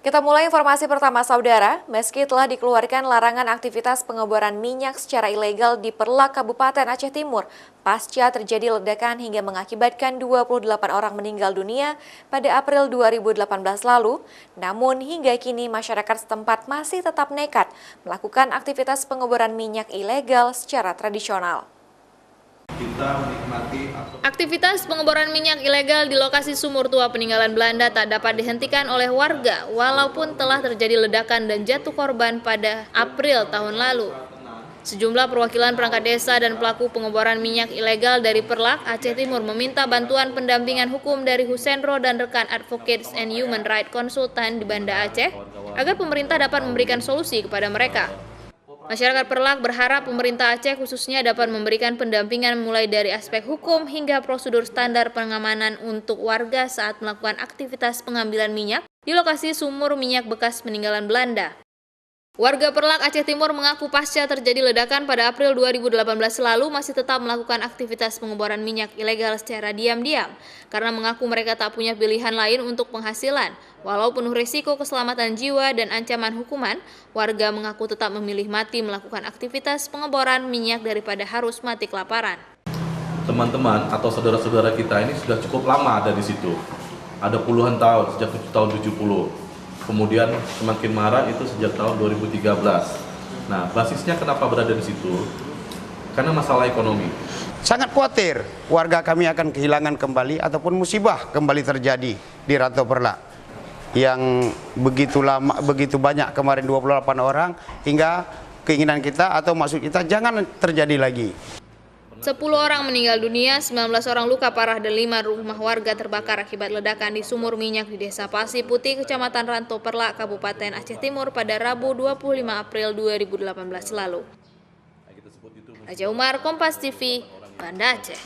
Kita mulai informasi pertama, saudara. Meski telah dikeluarkan larangan aktivitas pengeboran minyak secara ilegal di Perlak, Kabupaten Aceh Timur, pasca terjadi ledakan hingga mengakibatkan 28 orang meninggal dunia pada April 2018 lalu, namun hingga kini masyarakat setempat masih tetap nekat melakukan aktivitas pengeboran minyak ilegal secara tradisional. Aktivitas pengeboran minyak ilegal di lokasi sumur tua peninggalan Belanda tak dapat dihentikan oleh warga walaupun telah terjadi ledakan dan jatuh korban pada April tahun lalu. Sejumlah perwakilan perangkat desa dan pelaku pengeboran minyak ilegal dari Perlak, Aceh Timur meminta bantuan pendampingan hukum dari Husenro dan rekan Advocates and Human Rights Consultant di Banda Aceh agar pemerintah dapat memberikan solusi kepada mereka. Masyarakat Perlak berharap pemerintah Aceh khususnya dapat memberikan pendampingan mulai dari aspek hukum hingga prosedur standar pengamanan untuk warga saat melakukan aktivitas pengambilan minyak di lokasi sumur minyak bekas peninggalan Belanda. Warga Perlak Aceh Timur mengaku pasca terjadi ledakan pada April 2018 lalu masih tetap melakukan aktivitas pengeboran minyak ilegal secara diam-diam karena mengaku mereka tak punya pilihan lain untuk penghasilan. Walau penuh risiko keselamatan jiwa dan ancaman hukuman, warga mengaku tetap memilih mati melakukan aktivitas pengeboran minyak daripada harus mati kelaparan. Teman-teman atau saudara-saudara kita ini sudah cukup lama ada di situ. Ada puluhan tahun, sejak tahun 70. Kemudian semakin marah itu sejak tahun 2013. Nah, basisnya kenapa berada di situ? Karena masalah ekonomi. Sangat khawatir warga kami akan kehilangan kembali ataupun musibah kembali terjadi di Rantau Perlak. Yang begitu lama, begitu banyak kemarin 28 orang, hingga keinginan kita atau maksud kita jangan terjadi lagi. 10 orang meninggal dunia, 19 orang luka parah dan 5 rumah warga terbakar akibat ledakan di sumur minyak di Desa Pasir Putih, Kecamatan Rantau Perlak, Kabupaten Aceh Timur pada Rabu 25 April 2018 lalu. Aja Umar, Kompas TV, Banda Aceh.